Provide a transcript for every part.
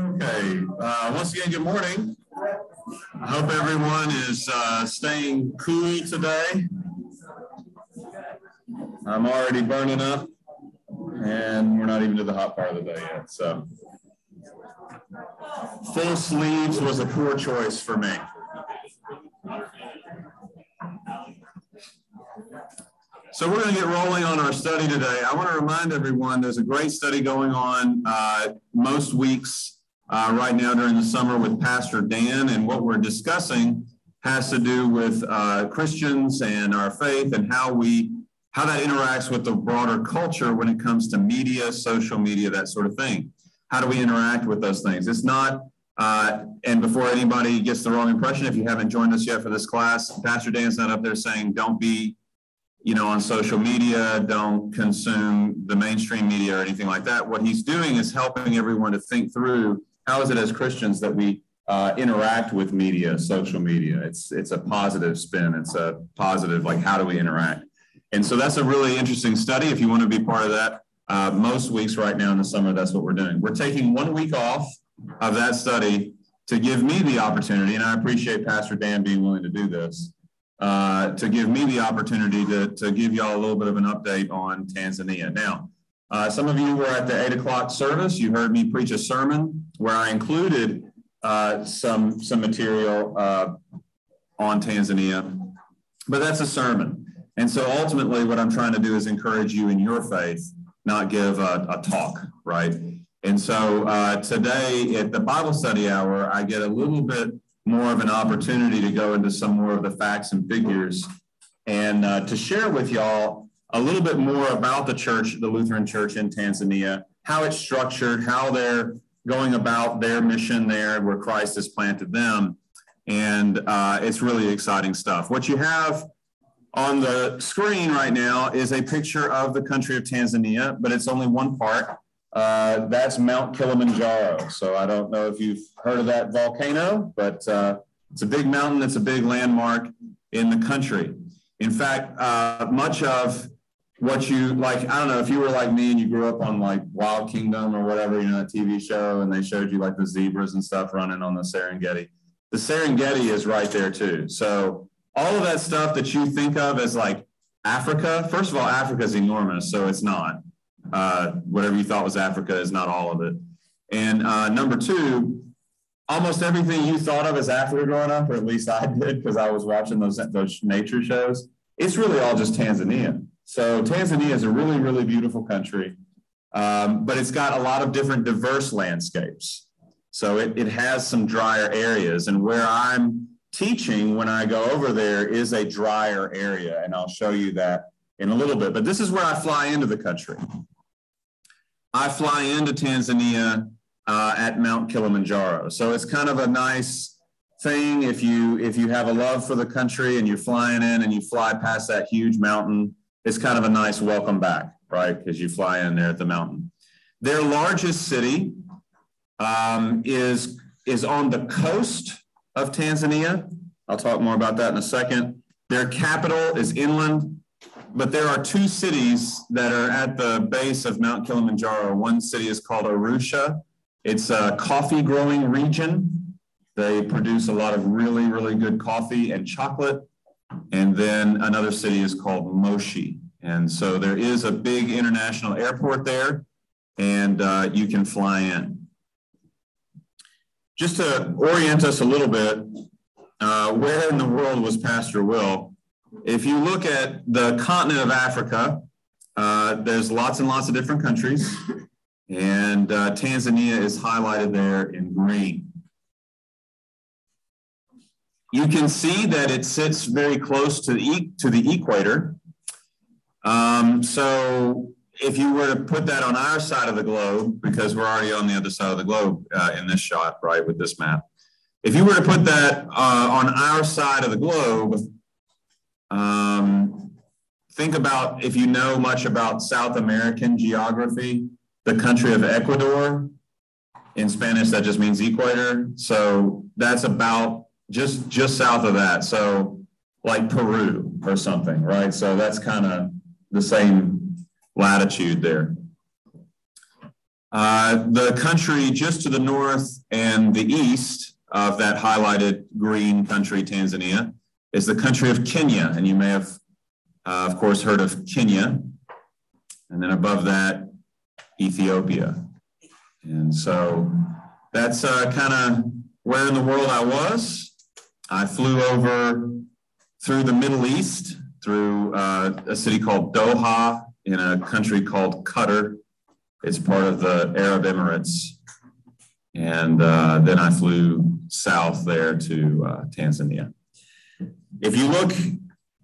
Okay, once again, good morning. I hope everyone is staying cool today. I'm already burning up, and we're not even to the hot part of the day yet. So, full sleeves was a poor choice for me. So we're going to get rolling on our study today. I want to remind everyone there's a great study going on most weeks right now during the summer with Pastor Dan, and what we're discussing has to do with Christians and our faith and how that interacts with the broader culture when it comes to media, social media, that sort of thing. How do we interact with those things? It's not, and before anybody gets the wrong impression, if you haven't joined us yet for this class, Pastor Dan's not up there saying don't be on social media, don't consume the mainstream media or anything like that. What he's doing is helping everyone to think through how is it as Christians that we interact with media, social media. It's a positive spin. It's a positive, like, how do we interact? And so that's a really interesting study. If you want to be part of that, most weeks right now in the summer, that's what we're doing. We're taking 1 week off of that study to give me the opportunity, and I appreciate Pastor Dan being willing to do this, to give me the opportunity to give y'all a little bit of an update on Tanzania. Now, some of you were at the 8 o'clock service. You heard me preach a sermon where I included some material on Tanzania, but that's a sermon. And so ultimately what I'm trying to do is encourage you in your faith, not give a talk, right? And so today at the Bible study hour, I get a little bit more of an opportunity to go into some more of the facts and figures and to share with y'all a little bit more about the church, the Lutheran church in Tanzania, how it's structured, how they're going about their mission there where Christ has planted them. And it's really exciting stuff. What you have on the screen right now is a picture of the country of Tanzania, but it's only one part. That's Mount Kilimanjaro. So I don't know if you've heard of that volcano, but it's a big mountain. It's a big landmark in the country. In fact, much of what you like, I don't know if you were like me and you grew up on like Wild Kingdom or whatever, that TV show, and they showed you like the zebras and stuff running on the Serengeti. The Serengeti is right there too. So all of that stuff that you think of as like Africa, first of all, Africa is enormous, so it's not. Whatever you thought was Africa is not all of it. And number two, almost everything you thought of as Africa growing up, or at least I did because I was watching those nature shows, it's really all just Tanzania. So Tanzania is a really, really beautiful country, but it's got a lot of different diverse landscapes. So it has some drier areas, and where I'm teaching when I go over there is a drier area, and I'll show you that in a little bit. But this is where I fly into the country. I fly into Tanzania at Mount Kilimanjaro. So it's kind of a nice thing if you have a love for the country and you're flying in and you fly past that huge mountain. It's kind of a nice welcome back, right? Because you fly in there at the mountain. Their largest city is on the coast of Tanzania. I'll talk more about that in a second. Their capital is inland, but there are two cities that are at the base of Mount Kilimanjaro. One city is called Arusha. It's a coffee growing region. They produce a lot of really, really good coffee and chocolate. And then another city is called Moshi. And so there is a big international airport there, and you can fly in. Just to orient us a little bit, where in the world was Pastor Will? If you look at the continent of Africa, there's lots and lots of different countries, and Tanzania is highlighted there in green. You can see that it sits very close to the equator. So if you were to put that on our side of the globe, because we're already on the other side of the globe in this shot, right, with this map. If you were to put that on our side of the globe, think about, if you know much about South American geography, the country of Ecuador. In Spanish, that just means equator. So that's about just south of that. So like Peru or something, right? So that's kind of the same latitude there. The country just to the north and the east of that highlighted green country, Tanzania, is the country of Kenya. And you may have, of course, heard of Kenya. And then above that, Ethiopia. And so that's kind of where in the world I was. I flew over through the Middle East, through a city called Doha in a country called Qatar. It's part of the Arab Emirates. And then I flew south there to Tanzania. If you look,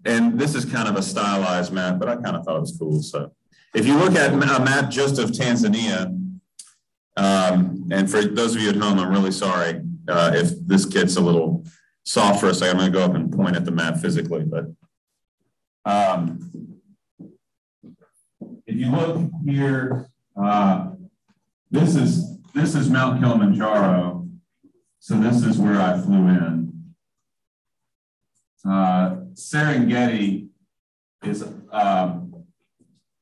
and this is kind of a stylized map, but I kind of thought it was cool. So if you look at a map just of Tanzania, and for those of you at home, I'm really sorry if this gets a little soft for a second. I'm going to go up and point at the map physically. But if you look here, this is Mount Kilimanjaro. So this is where I flew in. Serengeti is, well,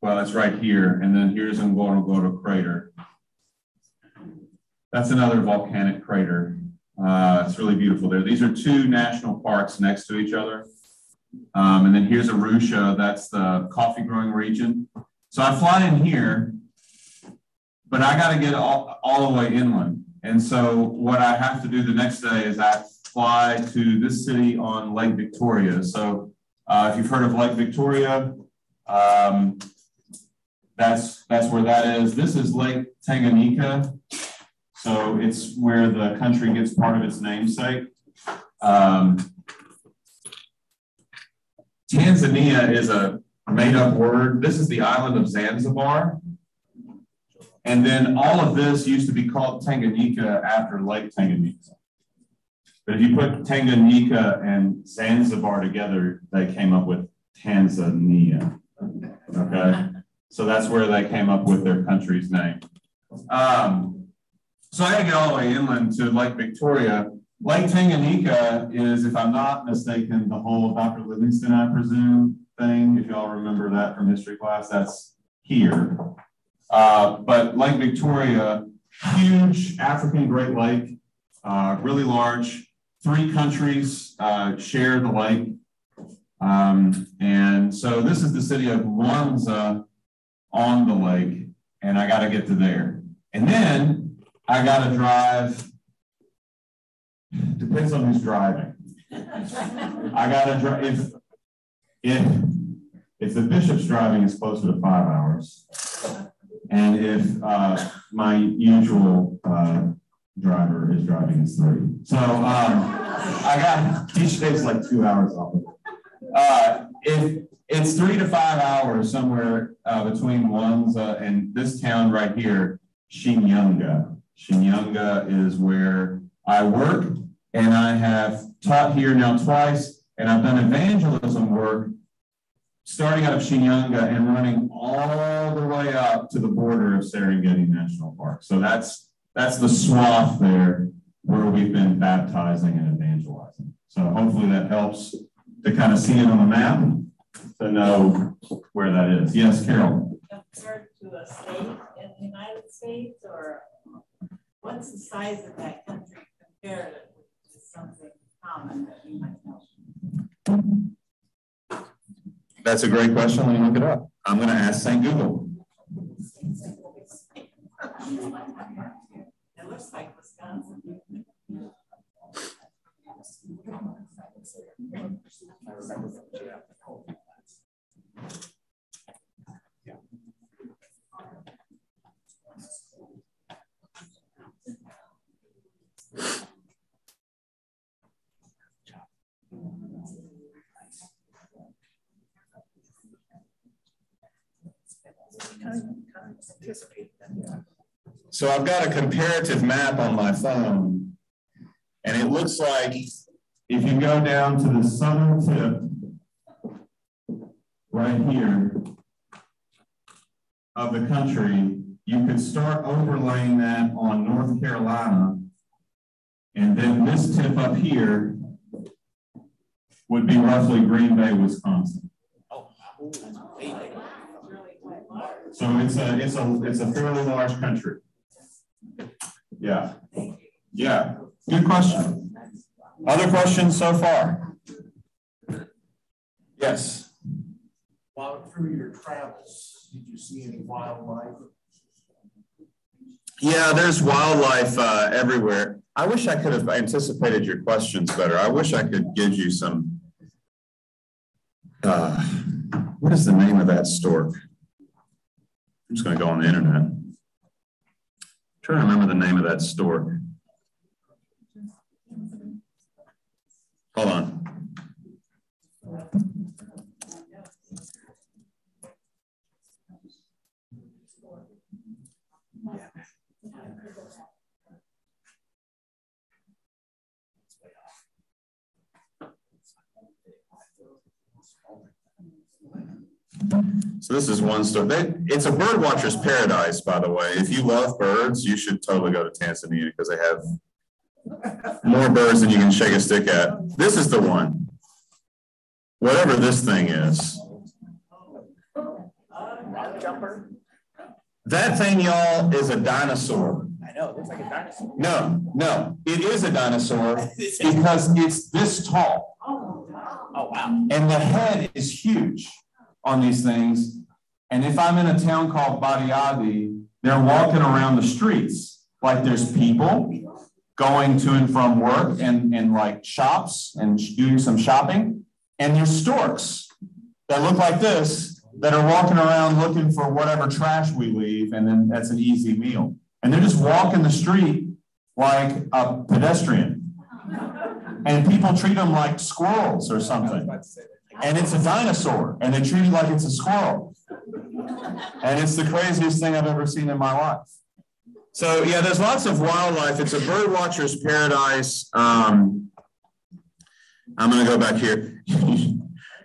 it's right here. And then here's Ngorongoro crater. That's another volcanic crater. It's really beautiful there. These are two national parks next to each other. And then here's Arusha. That's the coffee growing region. So I fly in here, but I got to get all the way inland. And so what I have to do the next day is I fly to this city on Lake Victoria. So if you've heard of Lake Victoria, that's where that is. This is Lake Tanganyika. So it's where the country gets part of its namesake. Tanzania is a made-up word. This is the island of Zanzibar. And then all of this used to be called Tanganyika after Lake Tanganyika. But if you put Tanganyika and Zanzibar together, they came up with Tanzania. Okay? So that's where they came up with their country's name. So I had to get all the way inland to Lake Victoria. Lake Tanganyika is, if I'm not mistaken, the whole Dr. Livingston, I presume, thing. If y'all remember that from history class, that's here. But Lake Victoria, huge African Great Lake, really large. 3 countries share the lake. And so this is the city of Mwanza on the lake, and I got to get to there. And then I got to drive, depends on who's driving. I got to drive, if the bishop's driving, it's closer to 5 hours. And if my usual driver is driving, it's 3. So I got, each day's like 2 hours off. If it's 3 to 5 hours somewhere between Mwanza and this town right here, Shinyanga. Shinyanga is where I work, and I have taught here now twice, and I've done evangelism work starting out of Shinyanga and running all the way up to the border of Serengeti National Park. So that's the swath there where we've been baptizing and evangelizing. So hopefully that helps to kind of see it on the map to know where that is. Yes, Carol. Compared to a state in the United States, or what's the size of that country comparatively to something common that you might know? That's a great question. Let me look it up. I'm going to ask St. Google. It looks like Wisconsin. So I've got a comparative map on my phone, and it looks like if you go down to the southern tip right here of the country, you could start overlaying that on North Carolina, and then this tip up here would be roughly Green Bay, Wisconsin. So it's a fairly large country. Yeah. Yeah. Good question. Other questions so far? Yes. While through your travels, did you see any wildlife? Yeah, there's wildlife everywhere. I wish I could have anticipated your questions better. I wish I could give you some. What is the name of that stork? I'm just going to go on the internet. I'm trying to remember the name of that stork. Hold on. So this is one story. It's a bird watcher's paradise, by the way. If you love birds, you should totally go to Tanzania because they have more birds than you can shake a stick at. This is the one. Whatever this thing is. That thing, y'all, is a dinosaur. I know, it looks like a dinosaur. No, it is a dinosaur because it's this tall. Oh, wow. And the head is huge on these things. And if I'm in a town called Bariadi, they're walking around the streets. Like there's people going to and from work and like shops and doing some shopping. And there's storks that look like this that are walking around looking for whatever trash we leave. And then that's an easy meal. And they're just walking the street like a pedestrian. And people treat them like squirrels or something. And it's a dinosaur, and they treat it like it's a squirrel. And it's the craziest thing I've ever seen in my life. So yeah, there's lots of wildlife. It's a bird watcher's paradise. I'm going to go back here.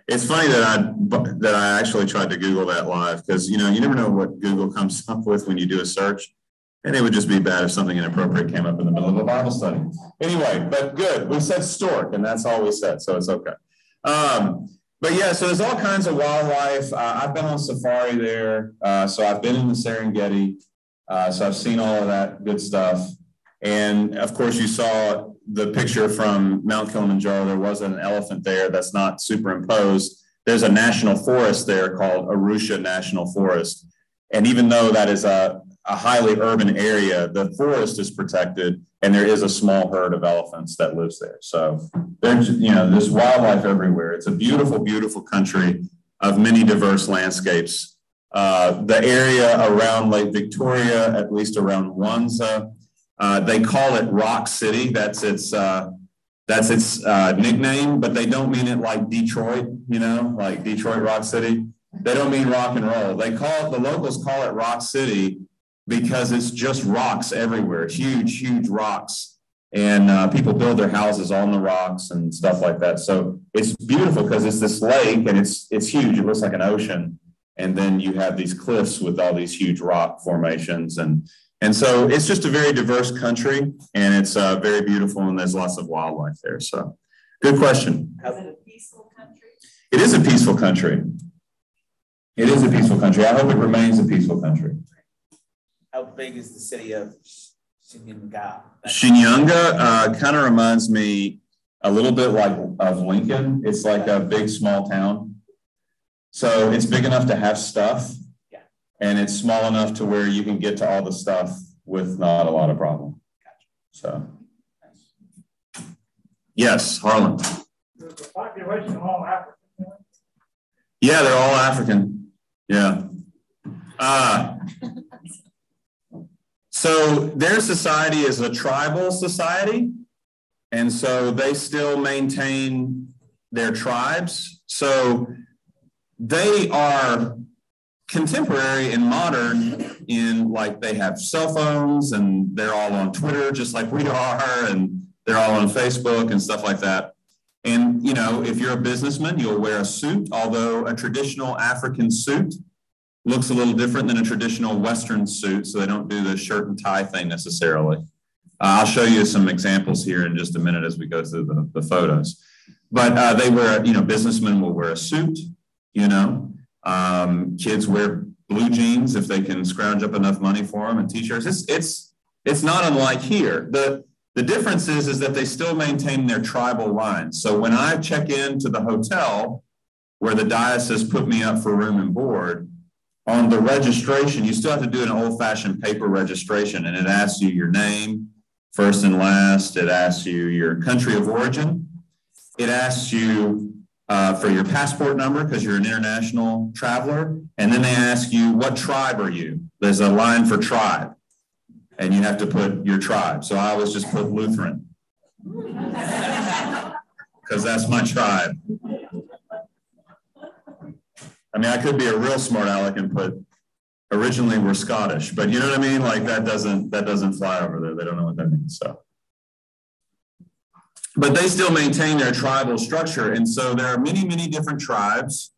It's funny that I actually tried to Google that live because you never know what Google comes up with when you do a search. And it would just be bad if something inappropriate came up in the middle of a Bible study. Anyway, but good. We said stork, and that's all we said, so it's okay. But yeah, so there's all kinds of wildlife. I've been on safari there. So I've been in the Serengeti. So I've seen all of that good stuff. And of course, you saw the picture from Mount Kilimanjaro. There was an elephant there that's not superimposed. There's a national forest there called Arusha National Forest. And even though that is a highly urban area, the forest is protected, and there is a small herd of elephants that lives there. So there's wildlife everywhere. It's a beautiful, beautiful country of many diverse landscapes. The area around Lake Victoria, at least around Mwanza, they call it Rock City. That's its nickname, but they don't mean it like Detroit, like Detroit Rock City. They don't mean rock and roll. The locals call it Rock City because it's just rocks everywhere, huge, huge rocks. And people build their houses on the rocks and stuff like that. So it's beautiful because it's this lake and it's huge. It looks like an ocean. And then you have these cliffs with all these huge rock formations. And so it's just a very diverse country, and it's very beautiful, and there's lots of wildlife there. So good question. Is it a peaceful country? It is a peaceful country. It is a peaceful country. I hope it remains a peaceful country. How big is the city of Shinyanga? Shinyanga kind of reminds me a little bit like of Lincoln. It's like a big, small town. So it's big enough to have stuff. Yeah. And it's small enough to where you can get to all the stuff with not a lot of problem. So, yes, Harlan. Is the population all African? Yeah, they're all African. Yeah. So their society is a tribal society. And so they still maintain their tribes. So they are contemporary and modern in like they have cell phones and they're all on Twitter just like we are, and they're all on Facebook and stuff like that. And, if you're a businessman, you'll wear a suit, although a traditional African suit looks a little different than a traditional Western suit, so they don't do the shirt and tie thing necessarily. I'll show you some examples here in just a minute as we go through the photos. But they wear, businessmen will wear a suit, kids wear blue jeans if they can scrounge up enough money for them, and t-shirts. It's It's not unlike here. The difference is that they still maintain their tribal lines. So when I check into the hotel where the diocese put me up for room and board, on the registration, you still have to do an old-fashioned paper registration, and it asks you your name, first and last. It asks you your country of origin. It asks you for your passport number because you're an international traveler. And then they ask you, what tribe are you? There's a line for tribe, and you have to put your tribe. So I always just put Lutheran because that's my tribe. I mean, I could be a real smart aleck and put, originally we're Scottish, but you know what I mean? Like that doesn't fly over there. They don't know what that means. So, but they still maintain their tribal structure. And so there are many, many different tribes,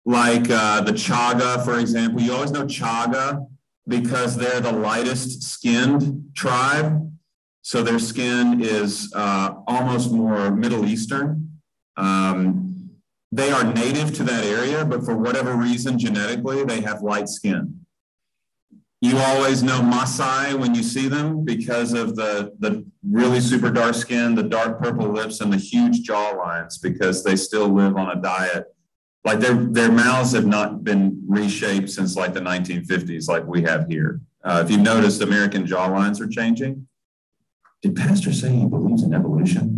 like the Chaga, for example. You always know Chaga because they're the lightest skinned tribe. So their skin is almost more Middle Eastern. They are native to that area, but for whatever reason, genetically, they have light skin. You always know Maasai when you see them because of the really super dark skin, the dark purple lips, and the huge jaw lines, because they still live on a diet. Like their mouths have not been reshaped since like the 1950s, like we have here. If you've noticed, American jaw lines are changing. Did Pastor say he believes in evolution?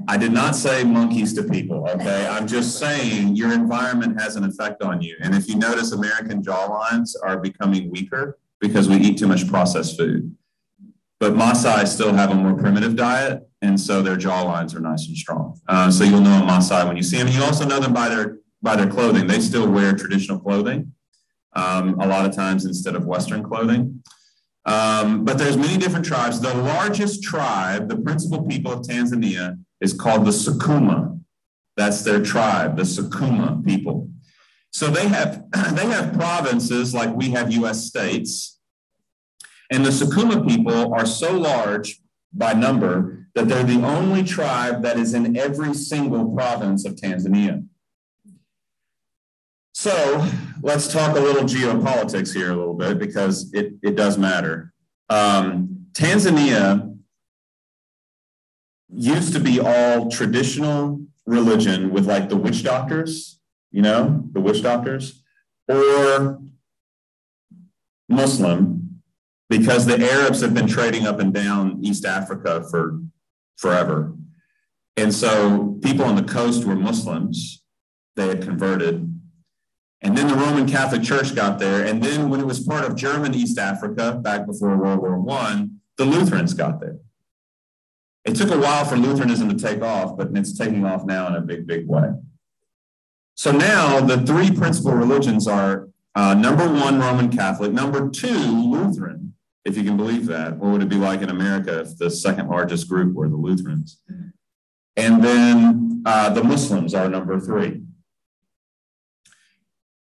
I did not say monkeys to people, okay? I'm just saying your environment has an effect on you. And if you notice, American jaw lines are becoming weaker because we eat too much processed food. But Maasai still have a more primitive diet, and so their jaw lines are nice and strong. So you'll know a Maasai when you see them. And you also know them by their clothing. They still wear traditional clothing a lot of times instead of Western clothing. But there's many different tribes. The largest tribe, the principal people of Tanzania, is called the Sukuma. That's their tribe, the Sukuma people. So they have provinces like we have U.S. states. And the Sukuma people are so large by number that they're the only tribe that is in every single province of Tanzania. So let's talk a little geopolitics here a little bit, because it does matter. Tanzania used to be all traditional religion with like the witch doctors, the witch doctors, or Muslim, because the Arabs have been trading up and down East Africa for forever. And so people on the coast were Muslims. They had converted. And then the Roman Catholic Church got there. And then when it was part of German East Africa, back before World War I, the Lutherans got there. It took a while for Lutheranism to take off, but it's taking off now in a big, big way. So now the three principal religions are number one, Roman Catholic, number two, Lutheran, if you can believe that. What would it be like in America if the second largest group were the Lutherans? And then the Muslims are number three.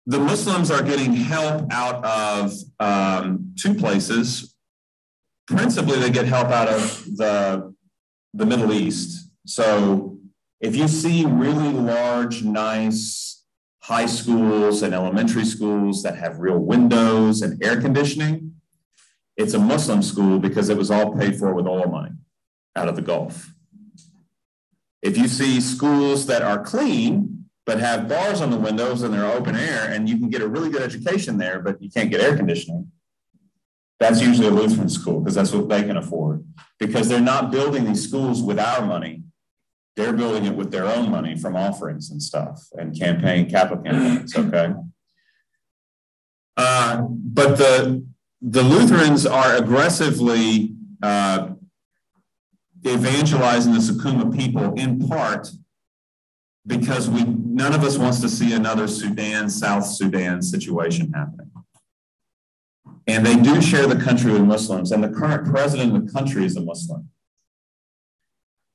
The Muslims are getting help out of two places. Principally, they get help out of the Middle East. So if you see really large, nice high schools and elementary schools that have real windows and air conditioning, it's a Muslim school because it was all paid for with oil money out of the Gulf. If you see schools that are clean, but have bars on the windows and they're open air, and you can get a really good education there, but you can't get air conditioning, that's usually a Lutheran school because that's what they can afford. Because they're not building these schools with our money. They're building it with their own money from offerings and stuff and capital campaigns, okay? But the Lutherans are aggressively evangelizing the Sukuma people in part because none of us wants to see another Sudan, South Sudan situation happening. And they do share the country with Muslims, and the current president of the country is a Muslim.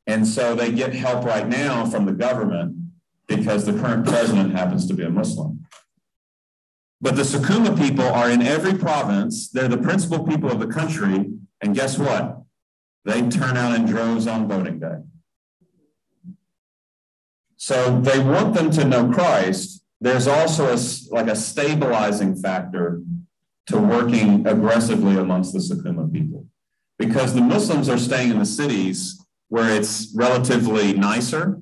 And so they get help right now from the government because the current president happens to be a Muslim. But the Sukuma people are in every province. They're the principal people of the country. And guess what? They turn out in droves on voting day. So they want them to know Christ. There's also a stabilizing factor to working aggressively amongst the Sukuma people. because the Muslims are staying in the cities where it's relatively nicer,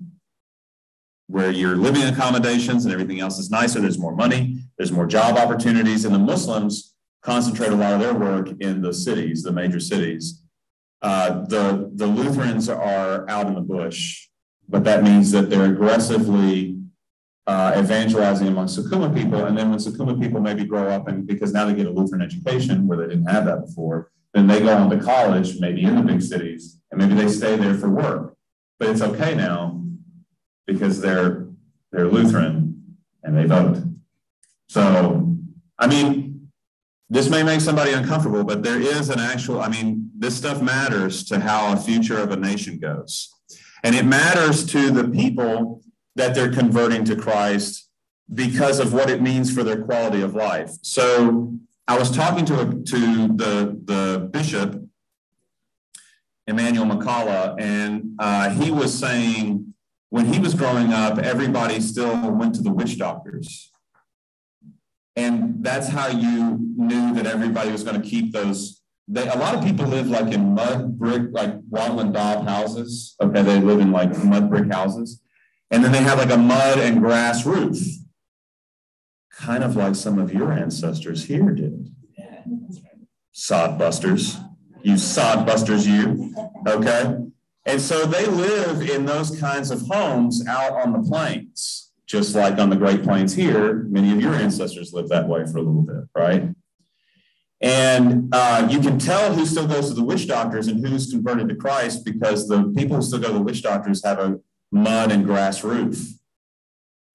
where your living accommodations and everything else is nicer. There's more money, there's more job opportunities, and the Muslims concentrate a lot of their work in the cities, the major cities. The Lutherans are out in the bush, but that means that they're aggressively evangelizing among Sukuma people, and then when Sukuma people maybe grow up, and because now they get a Lutheran education where they didn't have that before, then they go on to college, maybe in the big cities, and maybe they stay there for work. But it's okay now because they're Lutheran and they vote. So, I mean, this may make somebody uncomfortable, but there is an actual, I mean, this stuff matters to how a future of a nation goes. And it matters to the people that they're converting to Christ because of what it means for their quality of life. So I was talking to the bishop, Emmanuel McCullough, and he was saying when he was growing up, everybody still went to the witch doctors. And that's how you knew that everybody was going to keep those. A lot of people live like in mud brick, like wattle and daub houses. Okay, they live in like mud brick houses. And then they have like a mud and grass roof. Kind of like some of your ancestors here did. Sod busters. You sod busters, you. Okay? And so they live in those kinds of homes out on the plains. Just like on the Great Plains here, many of your ancestors lived that way for a little bit, right? And you can tell who still goes to the witch doctors and who's converted to Christ because the people who still go to the witch doctors have a mud and grass roof.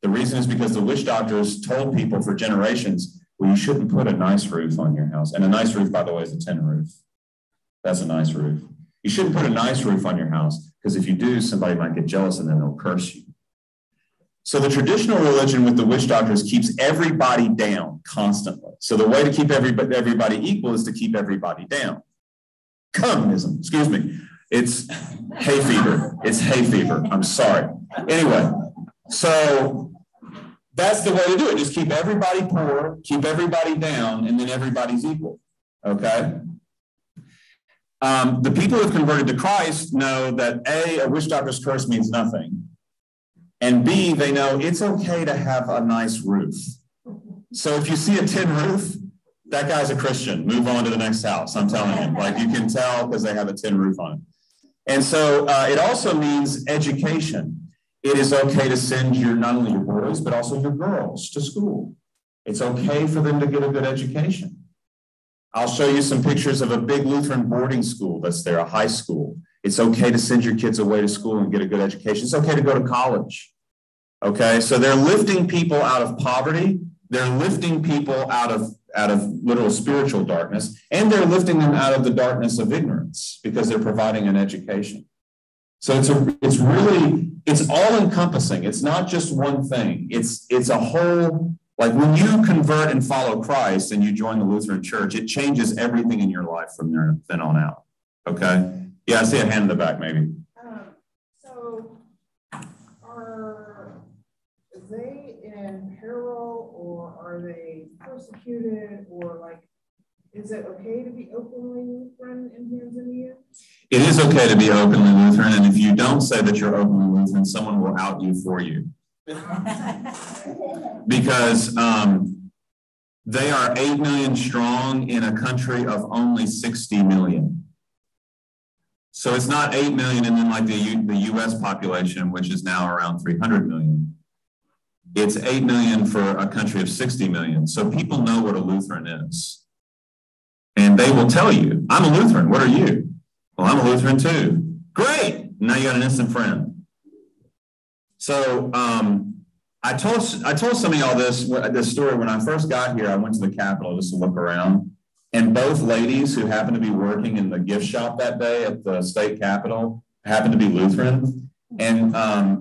The reason is because the witch doctors told people for generations, well, you shouldn't put a nice roof on your house. And a nice roof, by the way, is a tin roof. That's a nice roof. You shouldn't put a nice roof on your house because if you do, somebody might get jealous and then they'll curse you. So the traditional religion with the witch doctors keeps everybody down constantly. So the way to keep everybody equal is to keep everybody down. Communism, excuse me. It's hay fever. It's hay fever. I'm sorry. Anyway, so that's the way to do it. Just keep everybody poor, keep everybody down, and then everybody's equal. Okay? The people who have converted to Christ know that A, witch doctor's curse means nothing. And B, they know it's okay to have a nice roof. So if you see a tin roof, that guy's a Christian. Move on to the next house. I'm telling you. Like you can tell because they have a tin roof on it. And so it also means education. It is okay to send not only your boys, but also your girls to school. It's okay for them to get a good education. I'll show you some pictures of a big Lutheran boarding school that's there, a high school. It's okay to send your kids away to school and get a good education. It's okay to go to college. Okay, so they're lifting people out of poverty. They're lifting people out of literal spiritual darkness, and they're lifting them out of the darkness of ignorance because they're providing an education. So it's all encompassing. It's not just one thing. It's a whole, like when you convert and follow Christ and you join the Lutheran Church, it changes everything in your life from there then on out. Okay? Yeah, I see a hand in the back maybe. So are they in peril or are they persecuted or like, is it okay to be openly Lutheran in Tanzania? It is okay to be openly Lutheran, and if you don't say that you're openly Lutheran, someone will out you for you. Because they are 8 million strong in a country of only 60 million. So it's not 8 million and then like the US population, which is now around 300 million. It's 8 million for a country of 60 million. So people know what a Lutheran is. And they will tell you, I'm a Lutheran. What are you? Well, I'm a Lutheran too. Great. Now you got an instant friend. So I told some of y'all this story. When I first got here, I went to the Capitol just to look around. And both ladies who happened to be working in the gift shop that day at the state Capitol happened to be Lutheran. And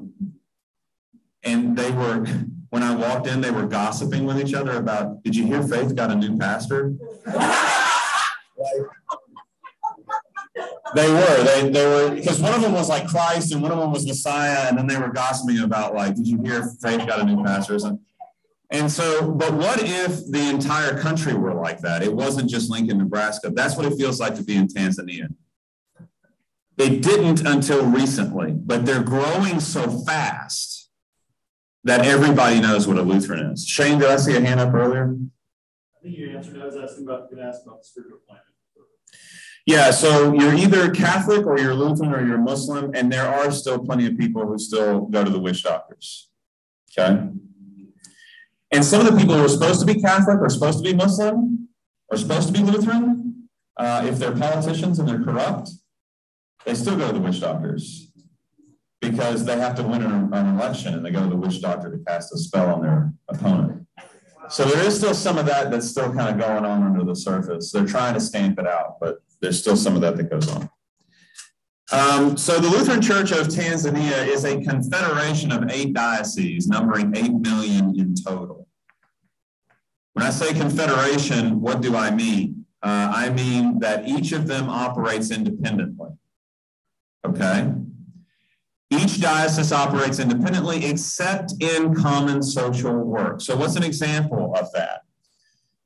they were, when I walked in, they were gossiping with each other about, did you hear Faith got a new pastor? They were, because one of them was like Christ and one of them was Messiah, and then they were gossiping about like, did you hear Faith got a new pastor or something? And so, but what if the entire country were like that? It wasn't just Lincoln, Nebraska. That's what it feels like to be in Tanzania. It didn't until recently, but they're growing so fast that everybody knows what a Lutheran is. Shane, did I see a hand up earlier? I think you answered. I was going to ask about the spiritual climate. Yeah, so you're either Catholic or you're Lutheran or you're Muslim, and there are still plenty of people who still go to the witch doctors. Okay? And some of the people who are supposed to be Catholic or supposed to be Muslim or supposed to be Lutheran, if they're politicians and they're corrupt, they still go to the witch doctors because they have to win an election and they go to the witch doctor to cast a spell on their opponent. So there is still some of that that's still kind of going on under the surface. They're trying to stamp it out, but there's still some of that goes on. So the Lutheran Church of Tanzania is a confederation of 8 dioceses, numbering 8 million in total. When I say confederation, what do I mean? I mean that each of them operates independently. Okay? Each diocese operates independently except in common social work. So what's an example of that?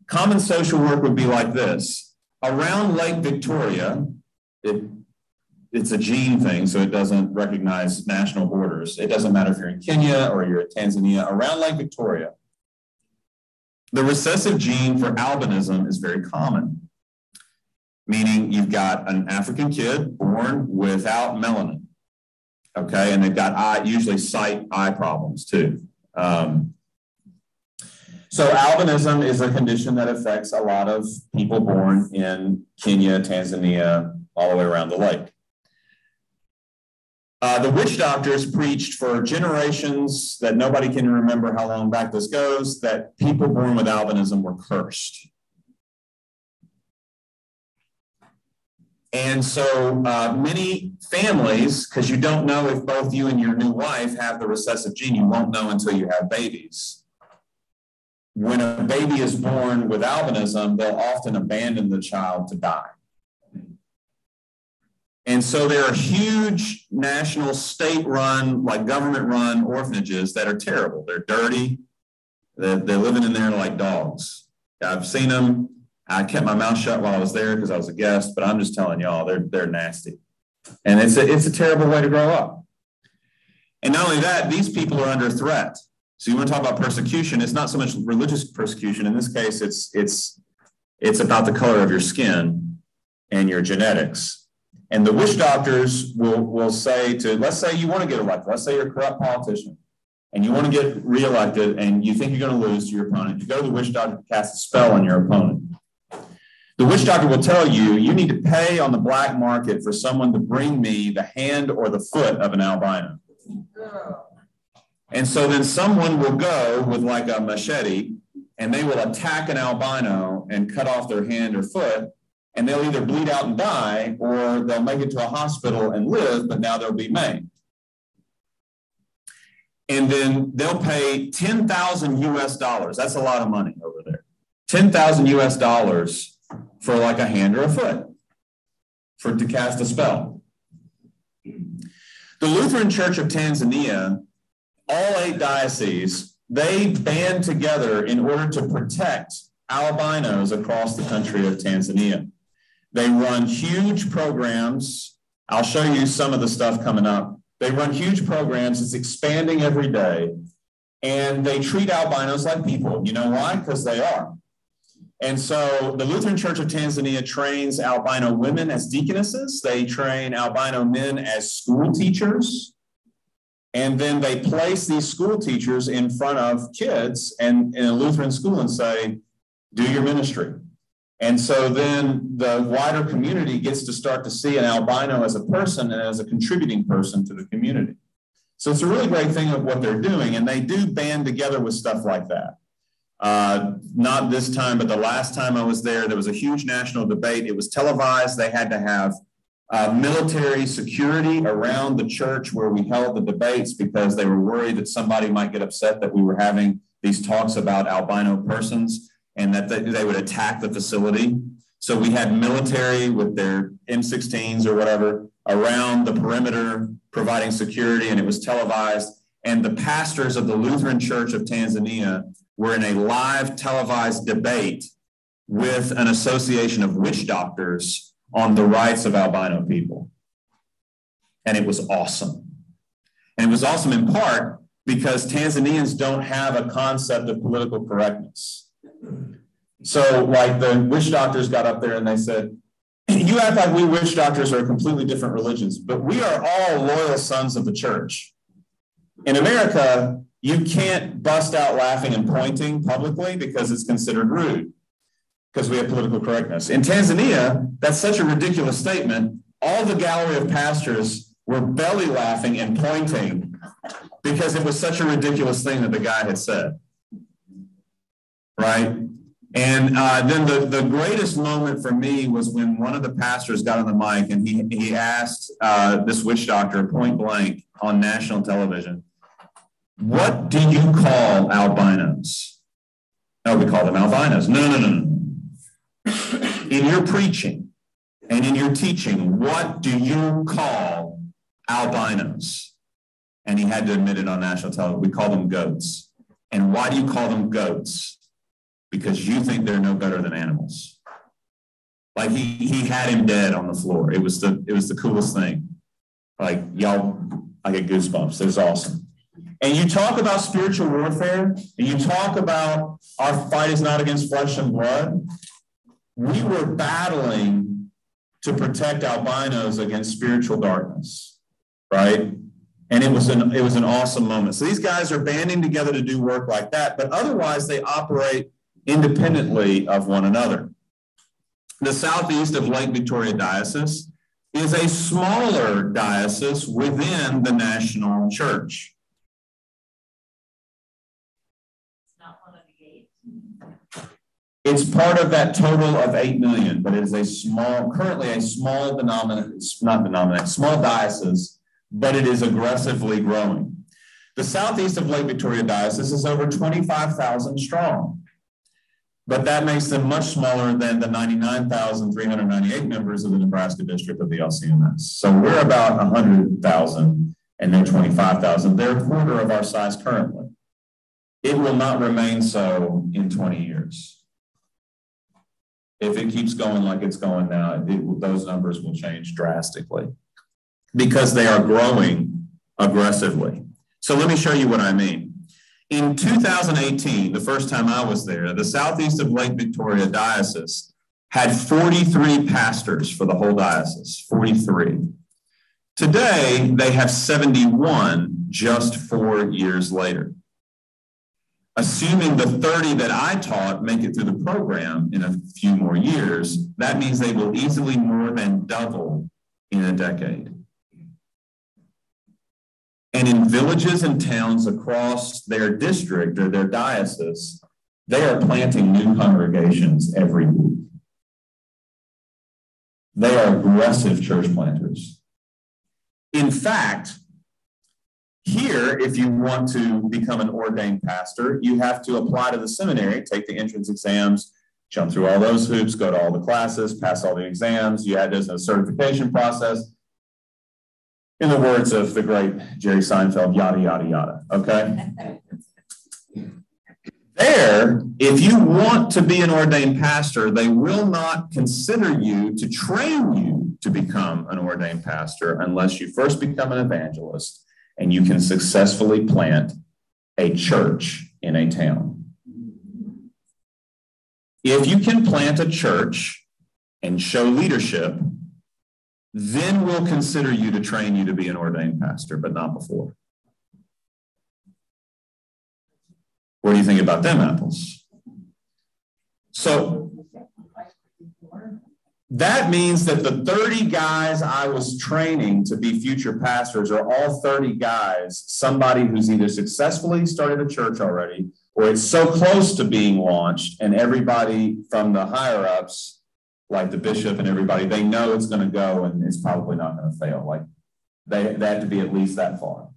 Common social work would be like this. Around Lake Victoria, it's a gene thing, so it doesn't recognize national borders. It doesn't matter if you're in Kenya or you're in Tanzania. Around Lake Victoria, the recessive gene for albinism is very common, meaning you've got an African kid born without melanin, okay? And they've got usually eye problems too. So albinism is a condition that affects a lot of people born in Kenya, Tanzania, all the way around the lake. The witch doctors preached for generations that nobody can remember how long back this goes, that people born with albinism were cursed. And so many families, because you don't know if both you and your new wife have the recessive gene, you won't know until you have babies. When a baby is born with albinism, they'll often abandon the child to die. And so there are huge national, state-run, like government-run orphanages that are terrible. They're dirty. They're living in there like dogs. I've seen them. I kept my mouth shut while I was there because I was a guest, but I'm just telling y'all, they're nasty. And it's a terrible way to grow up. And not only that, these people are under threat. So you want to talk about persecution, it's not so much religious persecution. In this case, it's about the color of your skin and your genetics. And the witch doctors will say to, let's say you want to get elected, let's say you're a corrupt politician and you want to get reelected and you think you're going to lose to your opponent, you go to the witch doctor to cast a spell on your opponent. The witch doctor will tell you, you need to pay on the black market for someone to bring me the hand or the foot of an albino. And so then someone will go with like a machete and they will attack an albino and cut off their hand or foot, and they'll either bleed out and die or they'll make it to a hospital and live, but now they'll be maimed. And then they'll pay 10,000 US dollars. That's a lot of money over there. 10,000 US dollars for like a hand or a foot to cast a spell. The Lutheran Church of Tanzania, all 8 dioceses, they band together in order to protect albinos across the country of Tanzania. They run huge programs. I'll show you some of the stuff coming up. They run huge programs. It's expanding every day. And they treat albinos like people. You know why? Because they are. And so the Lutheran Church of Tanzania trains albino women as deaconesses. They train albino men as school teachers. And then they place these school teachers in front of kids and in a Lutheran school and say, do your ministry. And so then the wider community gets to start to see an albino as a person and as a contributing person to the community. So it's a really great thing of what they're doing. And they do band together with stuff like that. Not this time, but the last time I was there was a huge national debate. It was televised. They had to have military security around the church where we held the debates because they were worried that somebody might get upset that we were having these talks about albino persons and that they would attack the facility. So we had military with their M16s or whatever around the perimeter providing security, and it was televised. And the pastors of the Lutheran Church of Tanzania were in a live televised debate with an association of witch doctors on the rights of albino people. And it was awesome. And it was awesome in part because Tanzanians don't have a concept of political correctness. So like the witch doctors got up there and they said, you act like we witch doctors are completely different religions, but we are all loyal sons of the church. In America, you can't bust out laughing and pointing publicly because it's considered rude, because we have political correctness. In Tanzania, that's such a ridiculous statement. All the gallery of pastors were belly laughing and pointing because it was such a ridiculous thing that the guy had said, right? And then the greatest moment for me was when one of the pastors got on the mic and he asked this witch doctor point blank on national television, what do you call albinos? No, we call them albinos. No. In your preaching and in your teaching, what do you call albinos? And he had to admit it on national television. We call them goats. And why do you call them goats? Because you think they're no better than animals. Like he had him dead on the floor. It was the coolest thing. Like y'all, I get goosebumps. It was awesome. And you talk about spiritual warfare, and you talk about our fight is not against flesh and blood. We were battling to protect albinos against spiritual darkness, right? And it was an awesome moment. So these guys are banding together to do work like that, but otherwise they operate independently of one another. The southeast of Lake Victoria Diocese is a smaller diocese within the national church. It's part of that total of 8 million, but it is currently a small small diocese, but it is aggressively growing. The southeast of Lake Victoria Diocese is over 25,000 strong, but that makes them much smaller than the 99,398 members of the Nebraska district of the LCMS. So we're about 100,000 and they're 25,000. They're a quarter of our size currently. It will not remain so in 20 years. If it keeps going like it's going now, those numbers will change drastically because they are growing aggressively. So let me show you what I mean. In 2018, the first time I was there, the southeast of Lake Victoria Diocese had 43 pastors for the whole diocese, 43. Today, they have 71 just 4 years later. Assuming the 30 that I taught make it through the program in a few more years, that means they will easily more than double in a decade. And in villages and towns across their district or their diocese, they are planting new congregations every week. They are aggressive church planters. In fact, here, if you want to become an ordained pastor, you have to apply to the seminary, take the entrance exams, jump through all those hoops, go to all the classes, pass all the exams. You had this a certification process. In the words of the great Jerry Seinfeld, yada, yada, yada, okay? There, if you want to be an ordained pastor, they will not consider you to train you to become an ordained pastor unless you first become an evangelist and you can successfully plant a church in a town. If you can plant a church and show leadership, then we'll consider you to train you to be an ordained pastor, but not before. What do you think about them apples? So that means that the 30 guys I was training to be future pastors are all 30 guys, somebody who's either successfully started a church already, or it's so close to being launched, and everybody from the higher ups, like the bishop and everybody, they know it's going to go and it's probably not going to fail. Like they have to be at least that far.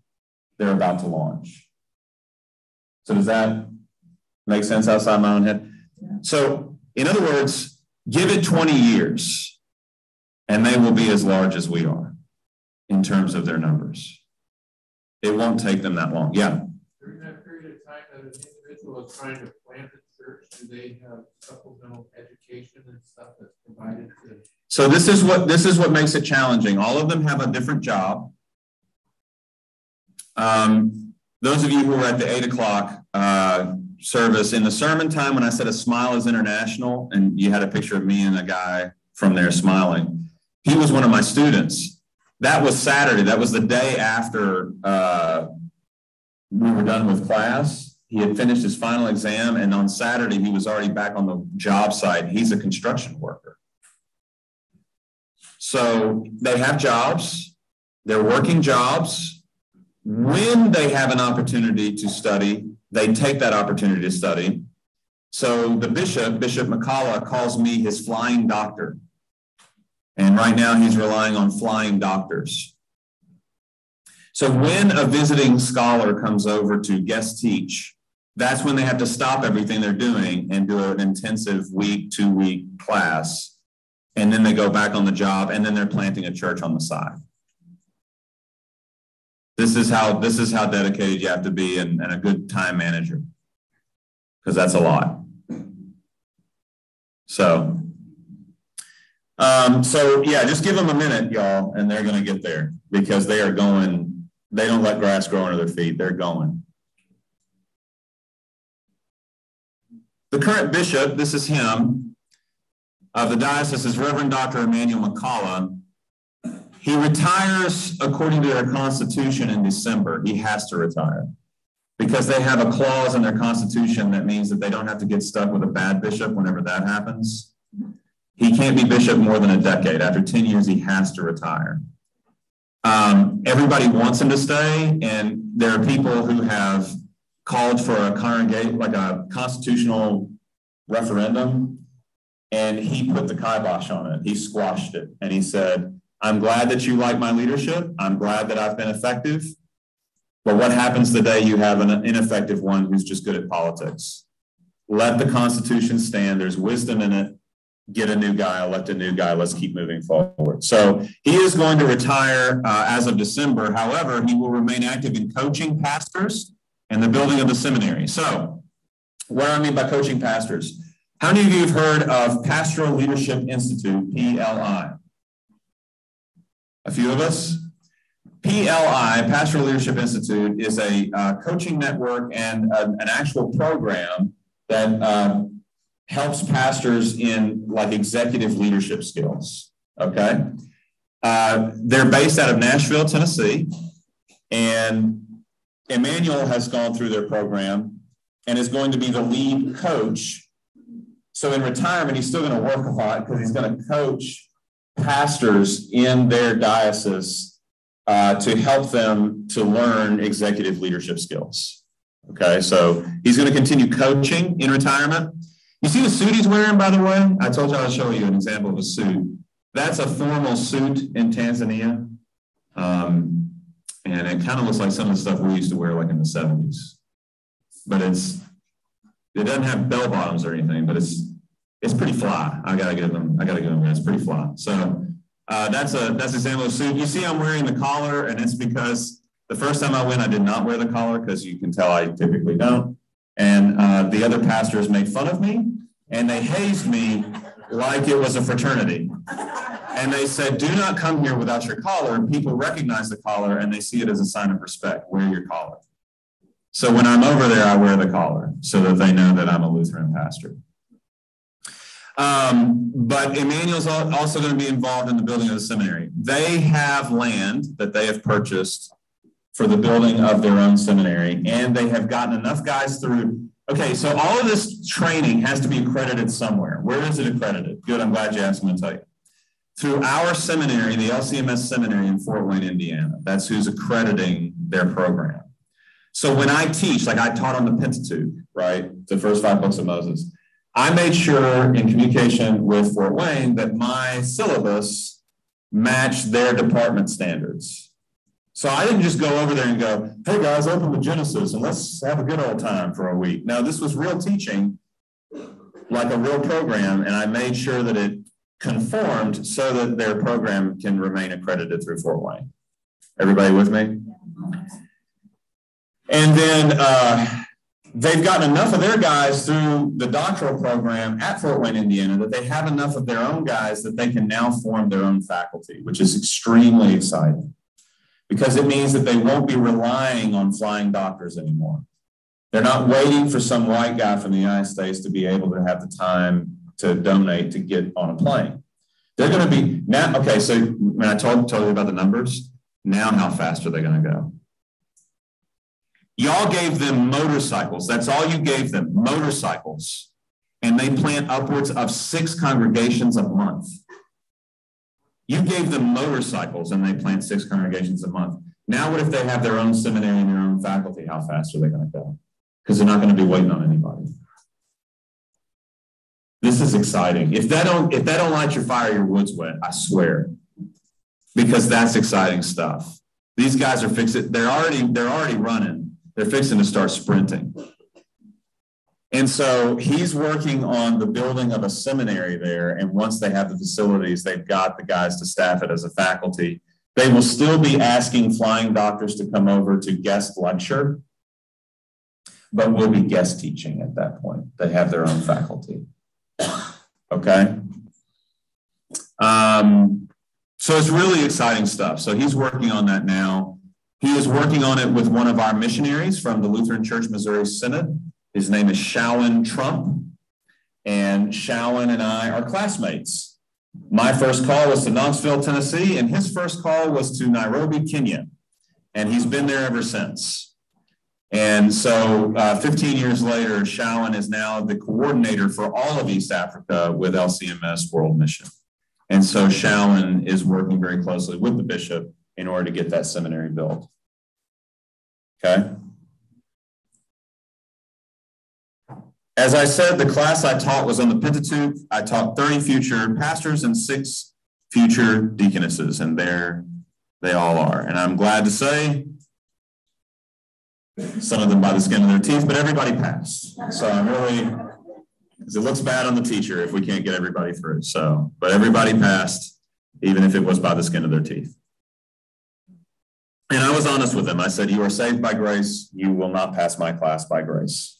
They're about to launch. So does that make sense outside my own head? So in other words, give it 20 years and they will be as large as we are in terms of their numbers. It won't take them that long. Yeah. During that period of time that an individual is trying to plant a church, do they have supplemental education and stuff that's provided to? So this is what makes it challenging. All of them have a different job. Those of you who were at the 8 o'clock service, in the sermon time when I said a smile is international, and you had a picture of me and a guy from there smiling, he was one of my students. That was Saturday. That was the day after we were done with class. He had finished his final exam, and on Saturday, he was already back on the job site. He's a construction worker. So they have jobs. They're working jobs. When they have an opportunity to study, they take that opportunity to study. So the Bishop McCullough, calls me his flying doctor. And right now he's relying on flying doctors. So when a visiting scholar comes over to guest teach, that's when they have to stop everything they're doing and do an intensive week, 2-week class. And then they go back on the job, and then they're planting a church on the side. This is how dedicated you have to be and a good time manager, because that's a lot. So yeah, just give them a minute, y'all, and they're going to get there, because they are going. They don't let grass grow under their feet. They're going. The current bishop, this is him, of the diocese is Reverend Dr. Emmanuel McCullough. He retires according to their constitution in December. He has to retire because they have a clause in their constitution that means that they don't have to get stuck with a bad bishop whenever that happens. He can't be bishop more than a decade. After 10 years, he has to retire. Everybody wants him to stay, and there are people who have called for a constitutional referendum, and he put the kibosh on it. He squashed it, and he said, I'm glad that you like my leadership. I'm glad that I've been effective. But what happens the day you have an ineffective one who's just good at politics? Let the Constitution stand. There's wisdom in it. Get a new guy, elect a new guy. Let's keep moving forward. So he is going to retire as of December. However, he will remain active in coaching pastors and the building of the seminary. So what do I mean by coaching pastors? How many of you have heard of Pastoral Leadership Institute, PLI? A few of us. PLI, Pastoral Leadership Institute, is a coaching network and an actual program that helps pastors in like executive leadership skills, okay? They're based out of Nashville, Tennessee, and Emmanuel has gone through their program and is going to be the lead coach. So in retirement, he's still going to work a lot because he's going to coach pastors in their diocese to help them to learn executive leadership skills. Okay, so he's going to continue coaching in retirement. You see the suit he's wearing, by the way? I told you I'll show you an example of a suit. That's a formal suit in Tanzania. And it kind of looks like some of the stuff we used to wear like in the 70s. But it doesn't have bell bottoms or anything, but it's pretty fly. I gotta give them that. It's pretty fly. So that's an example of suit. You see I'm wearing the collar, and it's because the first time I went, I did not wear the collar because you can tell I typically don't. And the other pastors made fun of me, and they hazed me like it was a fraternity. And they said, do not come here without your collar. And people recognize the collar, and they see it as a sign of respect. Wear your collar. So when I'm over there, I wear the collar so that they know that I'm a Lutheran pastor. But Emmanuel's also going to be involved in the building of the seminary. They have land that they have purchased for the building of their own seminary, and they have gotten enough guys through. Okay, so all of this training has to be accredited somewhere. Where is it accredited? Good, I'm glad you asked me to tell you. Through our seminary, the LCMS seminary in Fort Wayne, Indiana. That's who's accrediting their program. So when I teach, like I taught on the Pentateuch, right? The first 5 books of Moses. I made sure in communication with Fort Wayne that my syllabus matched their department standards. So I didn't just go over there and go, hey guys, open the Genesis and let's have a good old time for a week. Now this was real teaching, like a real program, and I made sure that it conformed so that their program can remain accredited through Fort Wayne. Everybody with me? And then they've gotten enough of their guys through the doctoral program at Fort Wayne, Indiana, that they have enough of their own guys that they can now form their own faculty, which is extremely exciting. because it means that they won't be relying on flying doctors anymore. They're not waiting for some white guy from the United States to be able to have the time to donate to get on a plane. They're going to be now, okay, so when I told you about the numbers, now how fast are they going to go? Y'all gave them motorcycles. That's all you gave them, motorcycles. And they plant upwards of 6 congregations a month. You gave them motorcycles and they plant 6 congregations a month. Now what if they have their own seminary and their own faculty? How fast are they going to go? Because they're not going to be waiting on anybody. This is exciting. If that don't light your fire, your wood's wet, I swear. Because that's exciting stuff. These guys are fixing, they're already running. They're fixing to start sprinting. And so he's working on the building of a seminary there. And once they have the facilities, they've got the guys to staff it as a faculty. They will still be asking flying doctors to come over to guest lecture, but we'll be guest teaching at that point. They have their own faculty. Okay. So it's really exciting stuff. So he's working on that now. He is working on it with one of our missionaries from the Lutheran Church Missouri Synod. His name is Shawan Trump. And Shawan and I are classmates. My first call was to Knoxville, Tennessee, and his first call was to Nairobi, Kenya. And he's been there ever since. And so 15 years later, Shawan is now the coordinator for all of East Africa with LCMS World Mission. And so Shawan is working very closely with the bishop in order to get that seminary built. Okay. As I said, the class I taught was on the Pentateuch. I taught 30 future pastors and 6 future deaconesses, and there they all are. And I'm glad to say, some of them by the skin of their teeth, but everybody passed. So I'm really, because it looks bad on the teacher if we can't get everybody through. So, but everybody passed, even if it was by the skin of their teeth. And I was honest with them. I said, you are saved by grace. You will not pass my class by grace,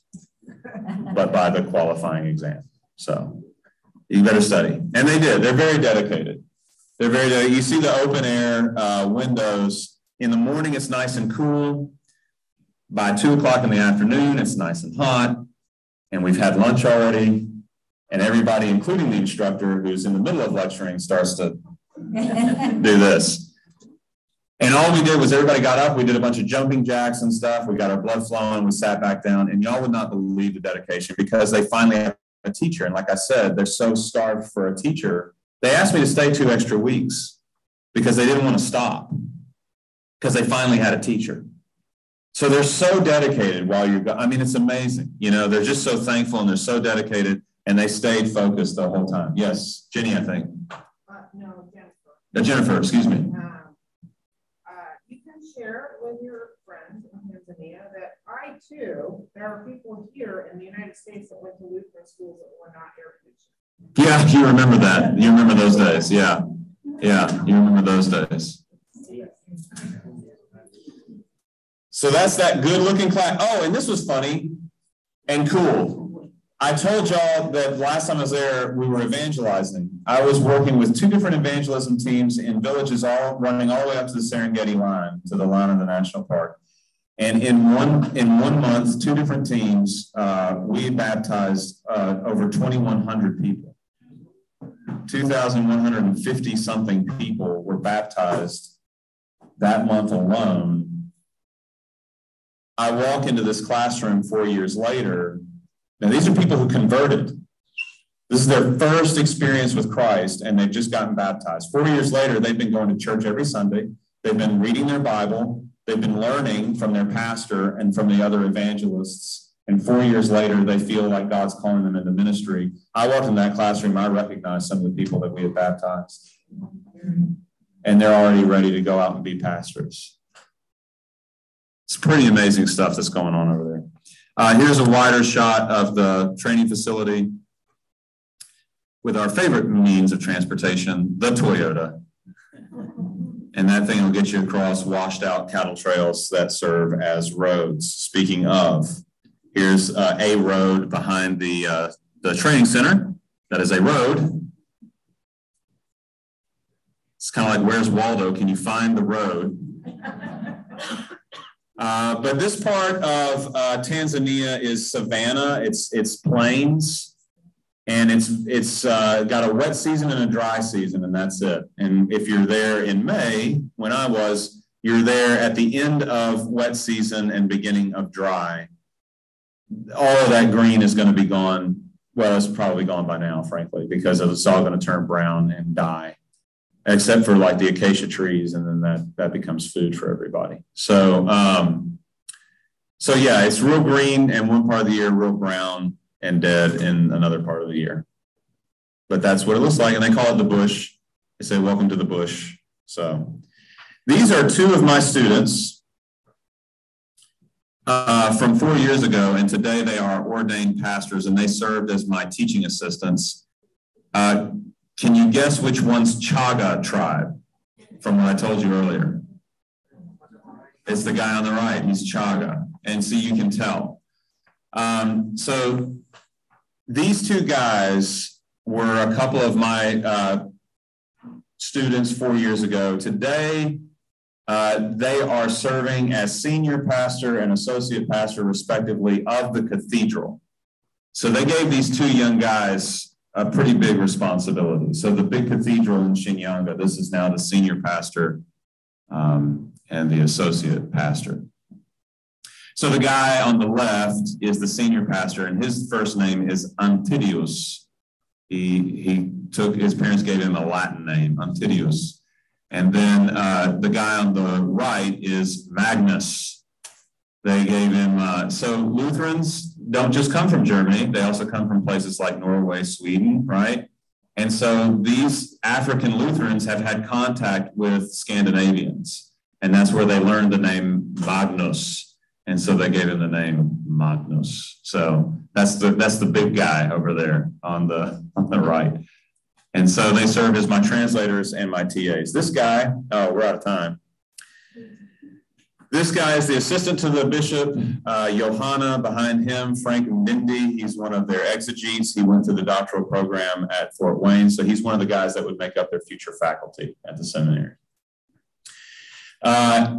but by the qualifying exam. So you better study. And they did. They're very dedicated. They're very dedicated. You see the open air windows. In the morning, it's nice and cool. By 2 o'clock in the afternoon, it's nice and hot. And we've had lunch already. And everybody, including the instructor who's in the middle of lecturing, starts to do this. And all we did was everybody got up. We did a bunch of jumping jacks and stuff. We got our blood flowing. We sat back down. And y'all would not believe the dedication because they finally have a teacher. And like I said, they're so starved for a teacher. They asked me to stay 2 extra weeks because they didn't want to stop because they finally had a teacher. So they're so dedicated while you're I mean, it's amazing. You know, they're just so thankful and they're so dedicated and they stayed focused the whole time. Yes, Jenny, I think. No, Jennifer. Jennifer, excuse me. You can share with your friends in Tanzania that I too, there are people here in the United States that went to Lutheran schools that were not air conditioned. Yeah, you remember that. You remember those days. Yeah. Yeah, you remember those days. So that's that good looking class. Oh, and this was funny and cool. I told y'all that last time I was there, we were evangelizing. I was working with 2 different evangelism teams in villages all running all the way up to the Serengeti line, to the line of the national park. And in one month, 2 different teams, we baptized over 2,100 people. 2,150 something people were baptized that month alone. I walk into this classroom 4 years later. Now, these are people who converted. This is their first experience with Christ, and they've just gotten baptized. 4 years later, they've been going to church every Sunday. They've been reading their Bible. They've been learning from their pastor and from the other evangelists. And 4 years later, they feel like God's calling them into ministry. I walked in that classroom. I recognized some of the people that we had baptized. And they're already ready to go out and be pastors. It's pretty amazing stuff that's going on over there. Here's a wider shot of the training facility with our favorite means of transportation, the Toyota. And that thing will get you across washed out cattle trails that serve as roads. Speaking of, here's a road behind the training center. That is a road. It's kind of like, where's Waldo? Can you find the road? But this part of Tanzania is savanna. It's plains, and it's got a wet season and a dry season, and that's it. And if you're there in May, when I was, you're there at the end of wet season and beginning of dry. All of that green is going to be gone. Well, it's probably gone by now, frankly, because it's all going to turn brown and die, except for like the acacia trees, and then that becomes food for everybody. So, so yeah, it's real green in one part of the year, real brown and dead in another part of the year. But that's what it looks like, and they call it the bush. They say, "Welcome to the bush." So these are two of my students from 4 years ago, and today they are ordained pastors, and they served as my teaching assistants. Can you guess which one's Chaga tribe from what I told you earlier? It's the guy on the right. He's Chaga. And so you can tell. So these two guys were a couple of my students 4 years ago. Today, they are serving as senior pastor and associate pastor, respectively, of the cathedral. So they gave these two young guys a pretty big responsibility. So the big cathedral in Shinyanga, this is now the senior pastor and the associate pastor. So the guy on the left is the senior pastor, and his first name is Antidius. His parents gave him a Latin name, Antidius. And then the guy on the right is Magnus. They gave him, so Lutherans don't just come from Germany, they also come from places like Norway, Sweden, right? And so these African Lutherans have had contact with Scandinavians, and that's where they learned the name Magnus. And so they gave him the name Magnus. So that's the big guy over there on the right. And so they serve as my translators and my TAs. This guy, oh, we're out of time. This guy is the assistant to the bishop, Johanna. Behind him, Frank Mindy. He's one of their exegetes. He went through the doctoral program at Fort Wayne. So he's one of the guys that would make up their future faculty at the seminary.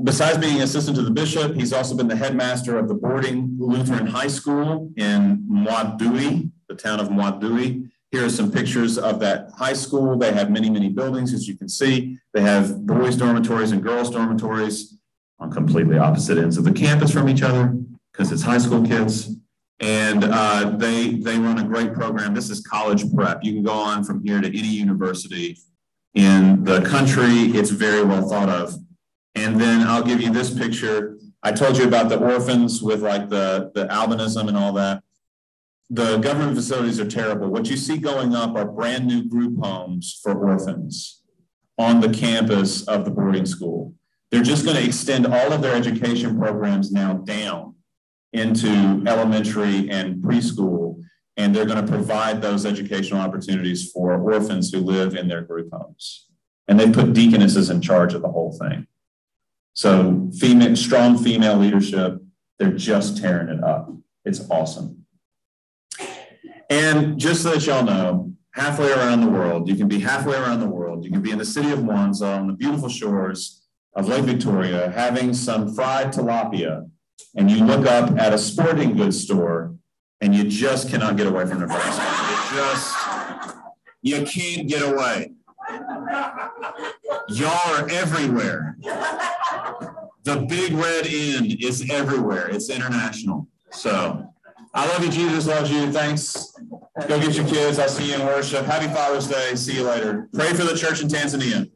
Besides being assistant to the bishop, he's also been the headmaster of the boarding Lutheran high school in Mwadui, the town of Mwadui. Here are some pictures of that high school. They have many, many buildings, as you can see. They have boys' dormitories and girls' dormitories on completely opposite ends of the campus from each other because it's high school kids. And they run a great program. This is college prep. You can go on from here to any university in the country. It's very well thought of. And then I'll give you this picture. I told you about the orphans with like the albinism and all that. The government facilities are terrible. What you see going up are brand new group homes for orphans on the campus of the boarding school. They're just going to extend all of their education programs now down into elementary and preschool, and they're going to provide those educational opportunities for orphans who live in their group homes. And they put deaconesses in charge of the whole thing. So strong female leadership, they're just tearing it up. It's awesome. And just so that y'all know, halfway around the world, you can be halfway around the world. You can be in the city of Mwanza on the beautiful shores of Lake Victoria, having some fried tilapia, and you look up at a sporting goods store, and you just cannot get away from the price. You can't get away. Y'all are everywhere. The big red end is everywhere. It's international. So I love you. Jesus loves you. Thanks. Go get your kids. I'll see you in worship. Happy Father's Day. See you later. Pray for the church in Tanzania.